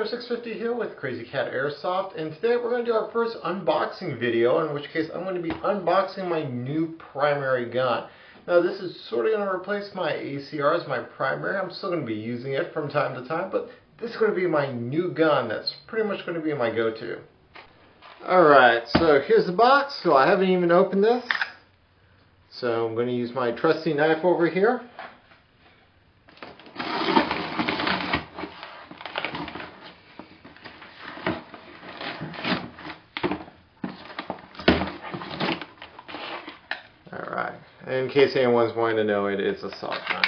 HK416A5 here with Crazy Cat Airsoft, and today we're going to do our first unboxing video, in which case I'm going to be unboxing my new primary gun. Now this is sort of going to replace my ACR as my primary. I'm still going to be using it from time to time, but this is going to be my new gun that's pretty much going to be my go-to. Alright, so here's the box. So I haven't even opened this. So I'm going to use my trusty knife over here. Alright, in case anyone's wanting to know, it's a soft knife.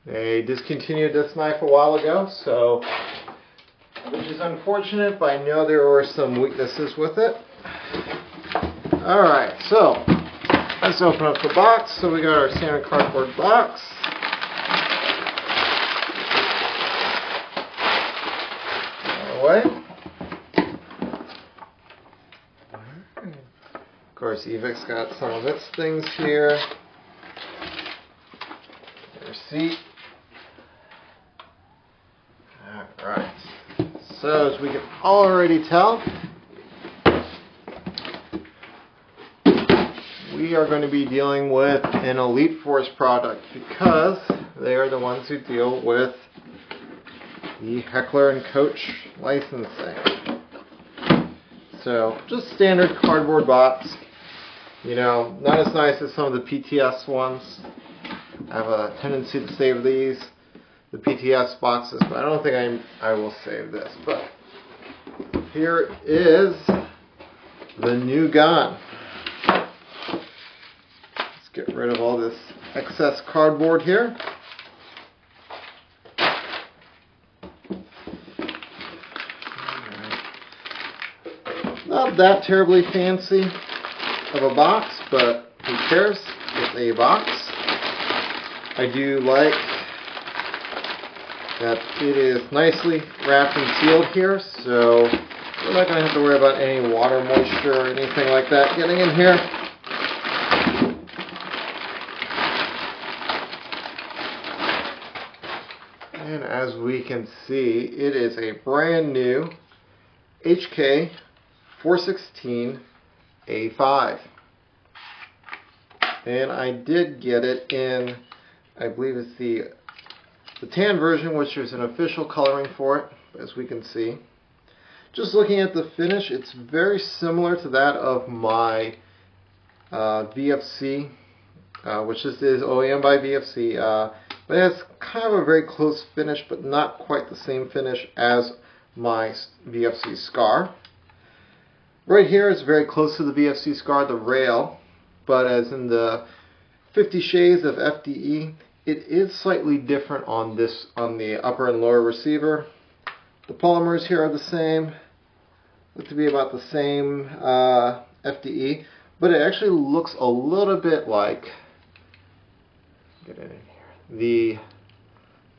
They discontinued this knife a while ago, so which is unfortunate, but I know there were some weaknesses with it. Alright, so let's open up the box. So we got our standard cardboard box. Away. Of course, Evic's got some of its things here. Receipt. Alright. So, as we can already tell, we are going to be dealing with an Elite Force product because they are the ones who deal with the Heckler and Koch licensing. So, just standard cardboard box. You know, not as nice as some of the PTS ones. I have a tendency to save these, the PTS boxes, but I don't think I will save this. But here is the new gun. Let's get rid of all this excess cardboard here. Not that terribly fancy of a box, but who cares? It's a box. I do like that it is nicely wrapped and sealed here, so we're not going to have to worry about any water, moisture, or anything like that getting in here. And as we can see, it is a brand new HK416A5. And I did get it in, I believe it's the tan version, which is an official coloring for it, as we can see. Just looking at the finish, it's very similar to that of my VFC, which is OEM by VFC, but it's kind of a very close finish, but not quite the same finish as my VFC Scar. Right here is very close to the VFC Scar, the rail, but as in the 50 Shades of FDE, it is slightly different on the upper and lower receiver. The polymers here are the same, look to be about the same FDE, but it actually looks a little bit like, get it in here, the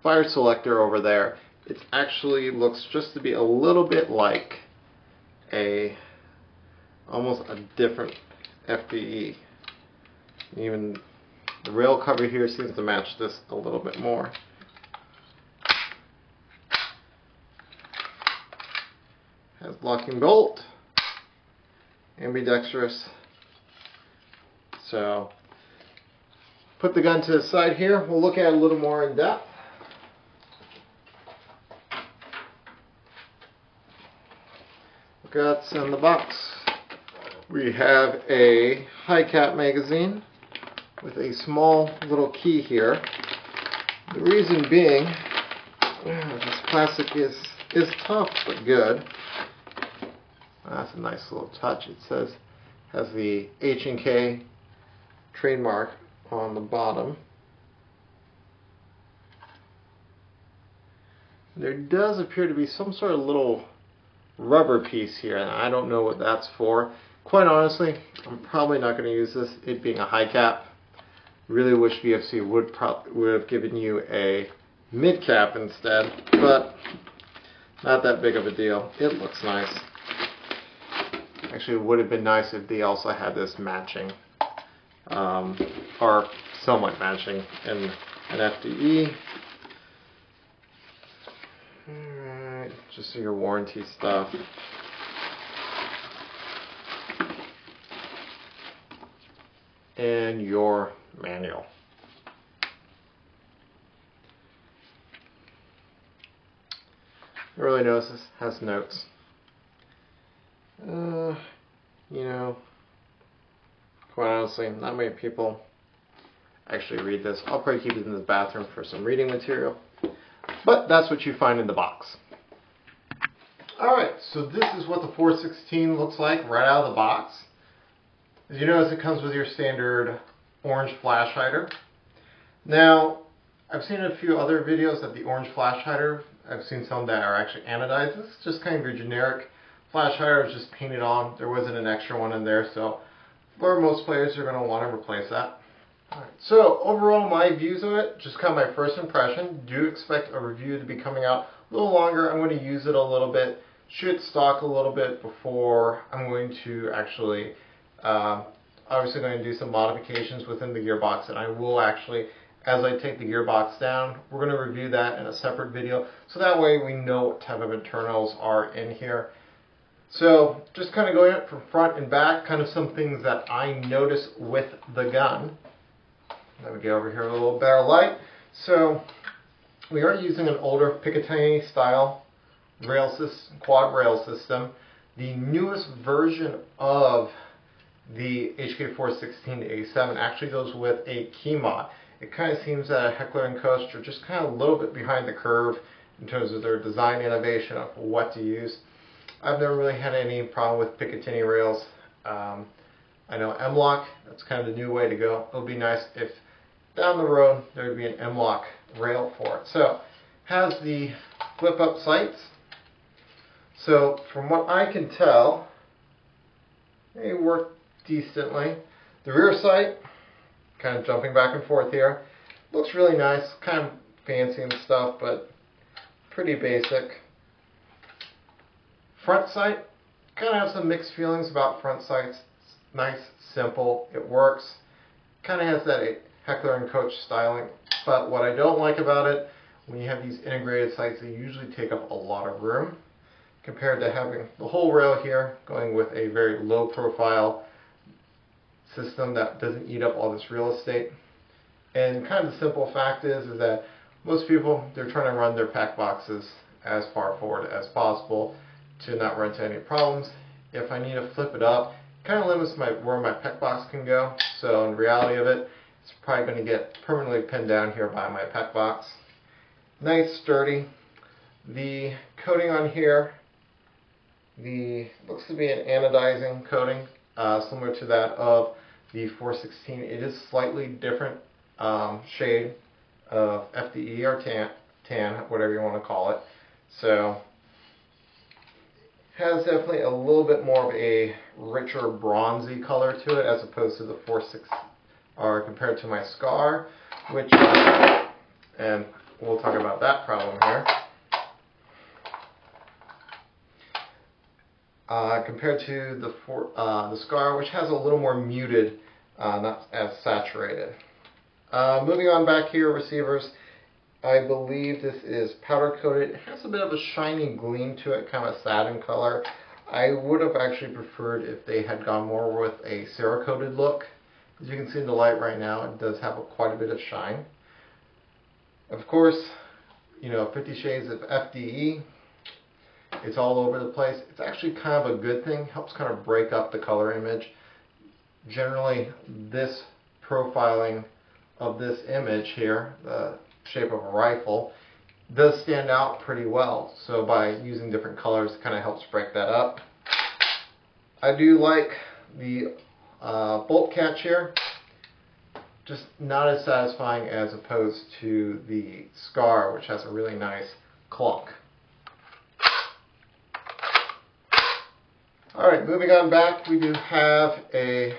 fire selector over there. It actually looks just to be a little bit like almost a different FDE. Even the rail cover here seems to match this a little bit more. Has locking bolt, ambidextrous. So, put the gun to the side here. We'll look at it a little more in depth. Look at what's in the box. We have a high cap magazine with a small little key here. The reason being, this plastic is tough but good. That's a nice little touch. It has the H&K trademark on the bottom. There does appear to be some sort of little rubber piece here, and I don't know what that's for. Quite honestly, I'm probably not going to use this, it being a high cap. Really wish VFC would have given you a mid cap instead, but not that big of a deal. It looks nice. Actually, it would have been nice if they also had this matching, or somewhat matching in an FDE. just your warranty stuff. And your manual. I really notice this has notes. You know, quite honestly, not many people actually read this. I'll probably keep it in the bathroom for some reading material. But that's what you find in the box. Alright, so this is what the 416 looks like right out of the box. As you notice, it comes with your standard orange flash hider. Now, I've seen a few other videos of the orange flash hider. I've seen some that are actually anodized. This is just kind of your generic flash hider. It's just painted on. There wasn't an extra one in there, so for most players, you're going to want to replace that. Alright, so overall, my views of it, just kind of my first impression. Do expect a review to be coming out a little longer. I'm going to use it a little bit, shoot stock a little bit before I'm going to actually, obviously going to do some modifications within the gearbox, and I will actually, as I take the gearbox down, we're going to review that in a separate video, so that way we know what type of internals are in here. So just kind of going up from front and back, kind of some things that I notice with the gun. Let me get over here with a little better light. So we are using an older Picatinny style quad rail system. The newest version of the HK416A5 actually goes with a key mod. It kind of seems that Heckler & Koch are just kind of a little bit behind the curve in terms of their design innovation of what to use. I've never really had any problem with Picatinny rails. I know M-LOK, that's kind of the new way to go. It would be nice if down the road there would be an M-LOK rail for it. So, has the flip-up sights. So, from what I can tell, they work decently. The rear sight, kind of jumping back and forth here, looks really nice, kind of fancy and stuff, but pretty basic. Front sight, kind of have some mixed feelings about front sights. It's nice, simple, it works. Kind of has that Heckler & Koch styling, but what I don't like about it, when you have these integrated sights, they usually take up a lot of room compared to having the whole rail here going with a very low profile system that doesn't eat up all this real estate. And kind of the simple fact is that most people, they're trying to run their pack boxes as far forward as possible to not run into any problems. If I need to flip it up, it kind of limits where my pack box can go. So in reality of it, it's probably going to get permanently pinned down here by my pack box. Nice, sturdy. The coating on here, looks to be an anodizing coating, similar to that of the 416. It is slightly different shade of FDE or tan, whatever you want to call it. So has definitely a little bit more of a richer bronzy color to it as opposed to the 416 or compared to my Scar, which and we'll talk about that problem here. Compared to the Scar, which has a little more muted, not as saturated. Moving on back here, receivers. I believe this is powder coated. It has a bit of a shiny gleam to it, kind of a satin color. I would have actually preferred if they had gone more with a Cerakoted look. As you can see in the light right now, it does have quite a bit of shine. Of course, you know, 50 Shades of FDE. It's all over the place. It's actually kind of a good thing. Helps kind of break up the color image. Generally, this profiling of this image here, the shape of a rifle, does stand out pretty well. So by using different colors, it kind of helps break that up. I do like the bolt catch here. Just not as satisfying as opposed to the Scar, which has a really nice clunk. Alright, moving on back, we do have a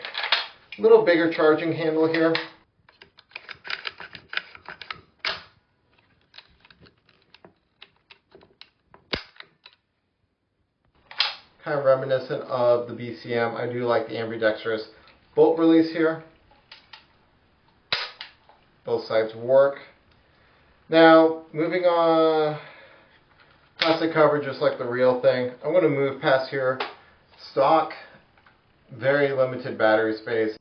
little bigger charging handle here. Kind of reminiscent of the BCM. I do like the ambidextrous bolt release here. Both sides work. Now, moving on Plastic cover just like the real thing. I'm going to move past here. Stock, very limited battery space.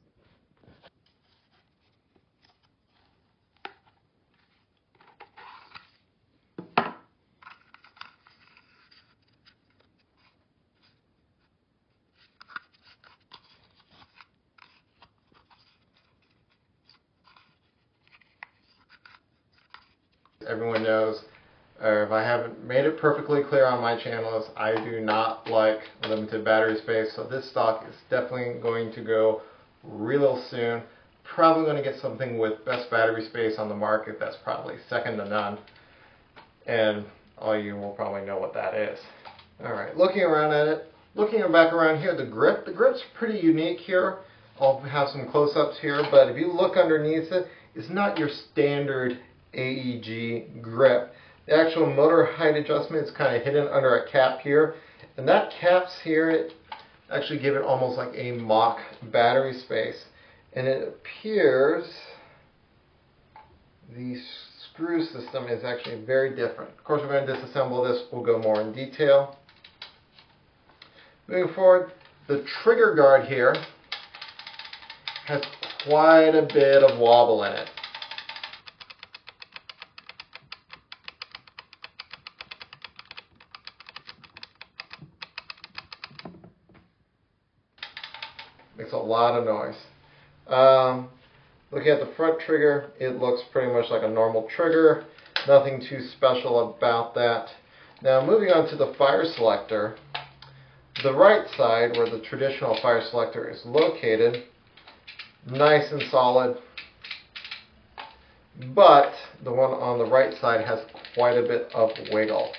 Everyone knows, or if I haven't made it perfectly clear on my channel, is I do not like limited battery space, so this stock is definitely going to go real soon. Probably going to get something with best battery space on the market that's probably second to none, and all you will probably know what that is. Alright, looking around at it, looking back around here, the grip's pretty unique here. I'll have some close-ups here, but if you look underneath it, it's not your standard AEG grip. The actual motor height adjustment is kind of hidden under a cap here, and that caps here actually give it almost like a mock battery space, and it appears the screw system is actually very different. Of course, we're going to disassemble this. We'll go more in detail. Moving forward, the trigger guard here has quite a bit of wobble in it. Makes a lot of noise. Looking at the front trigger, it looks pretty much like a normal trigger. Nothing too special about that. Now moving on to the fire selector. The right side, where the traditional fire selector is located, nice and solid. But the one on the right side has quite a bit of wiggle.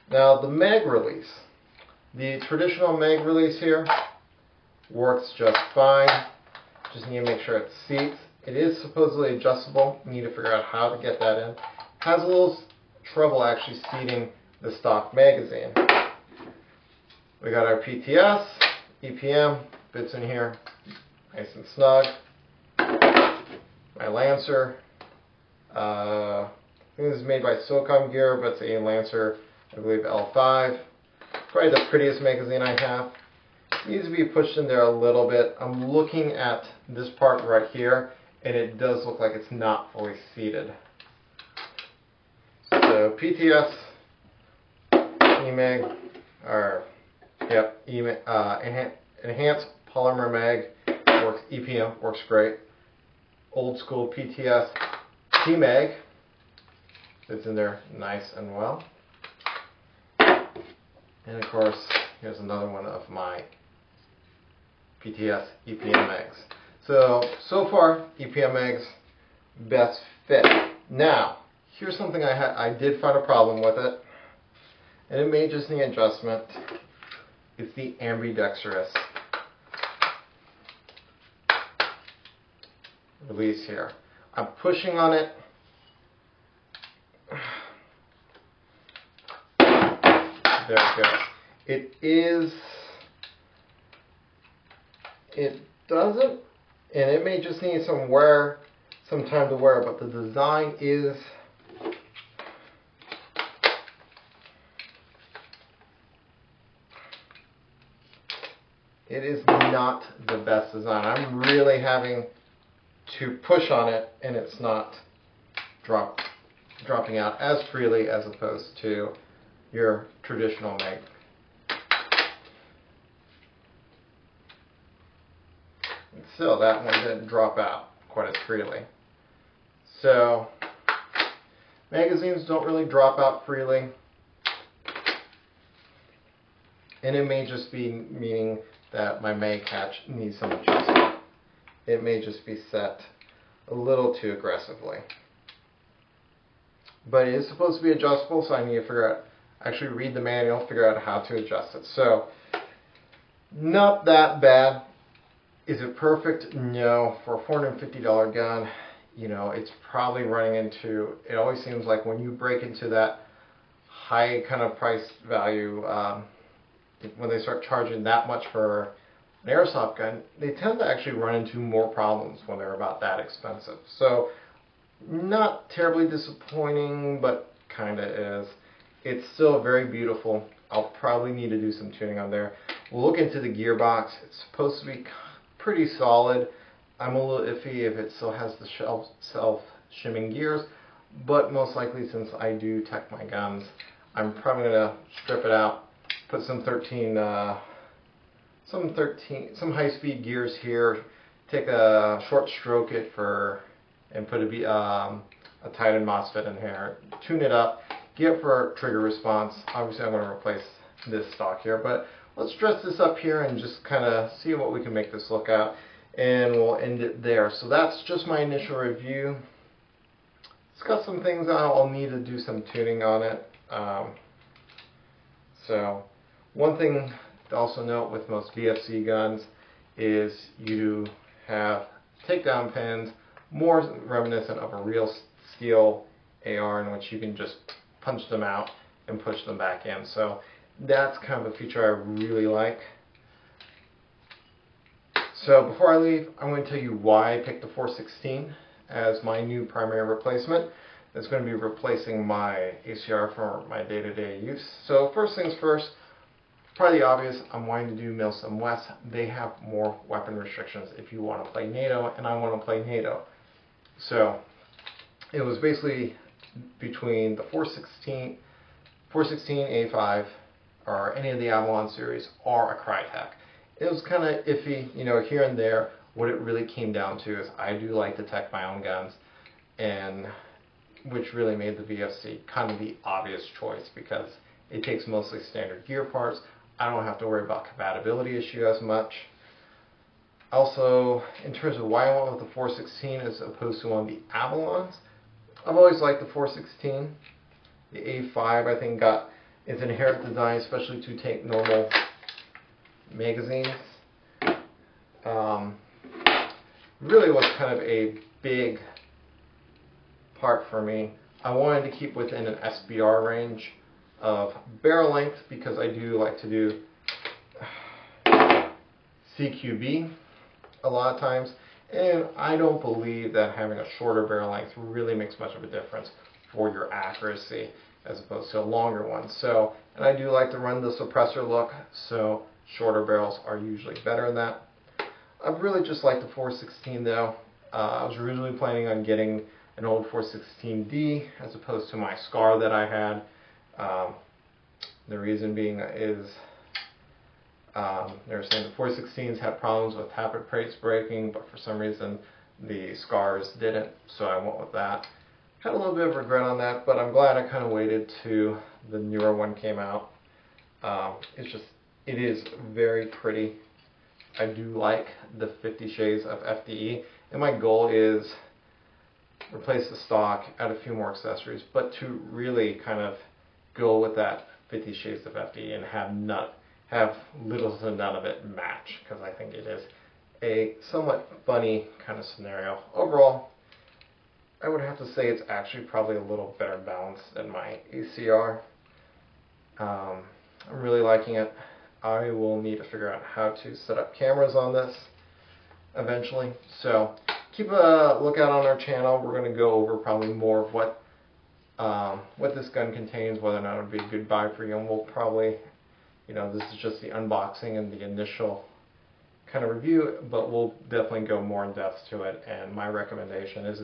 Now the mag release. The traditional mag release here works just fine. Just need to make sure it seats. It is supposedly adjustable. You need to figure out how to get that in. Has a little trouble actually seating the stock magazine. We got our PTS, EPM, fits in here, nice and snug. My Lancer. I think this is made by Silicon Gear, but it's a Lancer, I believe L5. Probably the prettiest magazine I have. It needs to be pushed in there a little bit. I'm looking at this part right here, and it does look like it's not fully seated. So PTS, EMAG, or yep, enhanced polymer mag works. EPM works great. Old school PTS, TMAG fits in there nice and well. And of course, here's another one of my PTS EPM mags. So far, EPM mags, best fit. Now, here's something I did find a problem with it, and it may just need adjustment. It's the ambidextrous release here. I'm pushing on it. There it goes. It doesn't, and it may just need some time to wear, but the design is not the best design. I'm really having to push on it, and it's not dropping out as freely as opposed to your traditional mag. And still, that one didn't drop out quite as freely. So, magazines don't really drop out freely. And it may just be meaning that my mag catch needs some adjustment. It may just be set a little too aggressively. But it is supposed to be adjustable, so I need to figure out, actually read the manual, figure out how to adjust it. So, not that bad. Is it perfect? No. For a $450 gun, you know, it's probably running into, it always seems like when you break into that high kind of price value, when they start charging that much for an airsoft gun, they tend to actually run into more problems when they're about that expensive. So, not terribly disappointing, but kind of is. It's still very beautiful. I'll probably need to do some tuning on there. We'll look into the gearbox. It's supposed to be pretty solid. I'm a little iffy if it still has the self-shimming gears, but most likely, since I do tech my guns, I'm probably gonna strip it out, put some high-speed gears here, take a short stroke it and put a Titan MOSFET in here, tune it up, get for trigger response. Obviously, I'm gonna replace this stock here, but let's dress this up here and just kind of see what we can make this look out, and we'll end it there. So that's just my initial review. It's got some things I'll need to do some tuning on it. So one thing to also note with most VFC guns is you have takedown pins more reminiscent of a real steel AR, in which you can just punch them out and push them back in. So that's kind of a feature I really like. So before I leave, I'm going to tell you why I picked the 416 as my new primary replacement. It's going to be replacing my ACR for my day-to-day use. So first things first, probably obvious, I'm wanting to do Milsim West. They have more weapon restrictions if you want to play NATO, and I want to play NATO. So it was basically between the 416A5 or any of the Avalon series or a Crytek. It was kind of iffy, you know, here and there. What it really came down to is I do like to tech my own guns, and which really made the VFC kind of the obvious choice because it takes mostly standard gear parts. I don't have to worry about compatibility issue as much. Also, in terms of why I went with the 416 as opposed to one of the Avalons, I've always liked the 416. The A5, I think, got its inherent design, especially to take normal magazines. Really was kind of a big part for me. I wanted to keep within an SBR range of barrel length because I do like to do CQB a lot of times, and I don't believe that having a shorter barrel length really makes much of a difference for your accuracy as opposed to a longer one. So, and I do like to run the suppressor look, so shorter barrels are usually better than that. I've really just liked the 416 though. I was originally planning on getting an old 416D as opposed to my SCAR that I had. The reason being is they were saying the 416s had problems with tappet plates breaking, but for some reason the SCARs didn't, so I went with that. Had a little bit of regret on that, but I'm glad I kind of waited till the newer one came out. It is very pretty. I do like the 50 Shades of FDE, and my goal is replace the stock, add a few more accessories, but to really kind of go with that 50 Shades of FDE and have little to none of it match, because I think it is a somewhat funny kind of scenario. Overall, I would have to say it's actually probably a little better balanced than my ACR. I'm really liking it. I will need to figure out how to set up cameras on this eventually. So keep a lookout on our channel. We're going to go over probably more of what this gun contains, whether or not it would be a good buy for you, and we'll probably, you know, this is just the unboxing and the initial kind of review, but we'll definitely go more in depth to it. And my recommendation is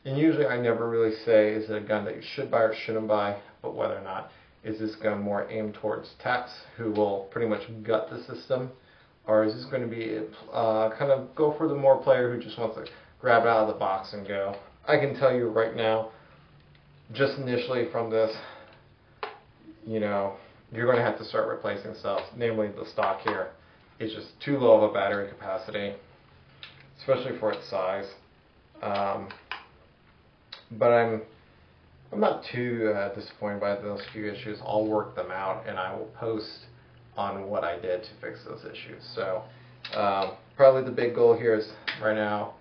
and usually I never really say is it a gun that you should buy or shouldn't buy, but whether or not is this gun more aimed towards techs who will pretty much gut the system, or is this going to be kind of go for the more player who just wants to grab it out of the box and go. I can tell you right now, just initially from this, you know, you're going to have to start replacing stuff, namely the stock here. It's just too low of a battery capacity, especially for its size. But I'm not too disappointed by those few issues. I'll work them out, and I will post on what I did to fix those issues. So Probably the big goal here is right now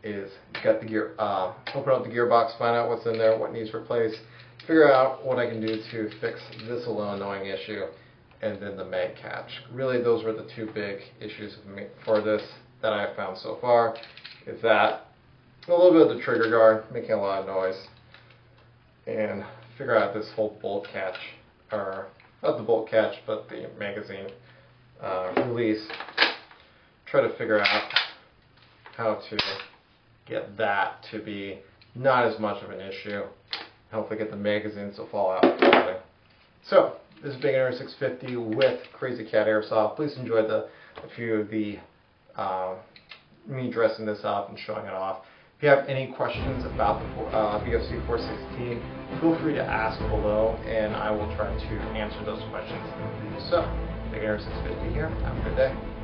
is get the gear, open up the gearbox, find out what's in there, what needs replaced, figure out what I can do to fix this little annoying issue, and then the mag catch. Really, those were the two big issues for this that I found so far. Is that a little bit of the trigger guard making a lot of noise, and figure out this whole bolt catch, or not the bolt catch, but the magazine release. Try to figure out how to get that to be not as much of an issue. Hopefully get the magazines to fall out. So this is Big Air 650 with Crazy Cat Airsoft. Please enjoy a few of the me dressing this up and showing it off. If you have any questions about the BFC 416, feel free to ask below, and I will try to answer those questions. So, Big Air 650 here. Have a good day.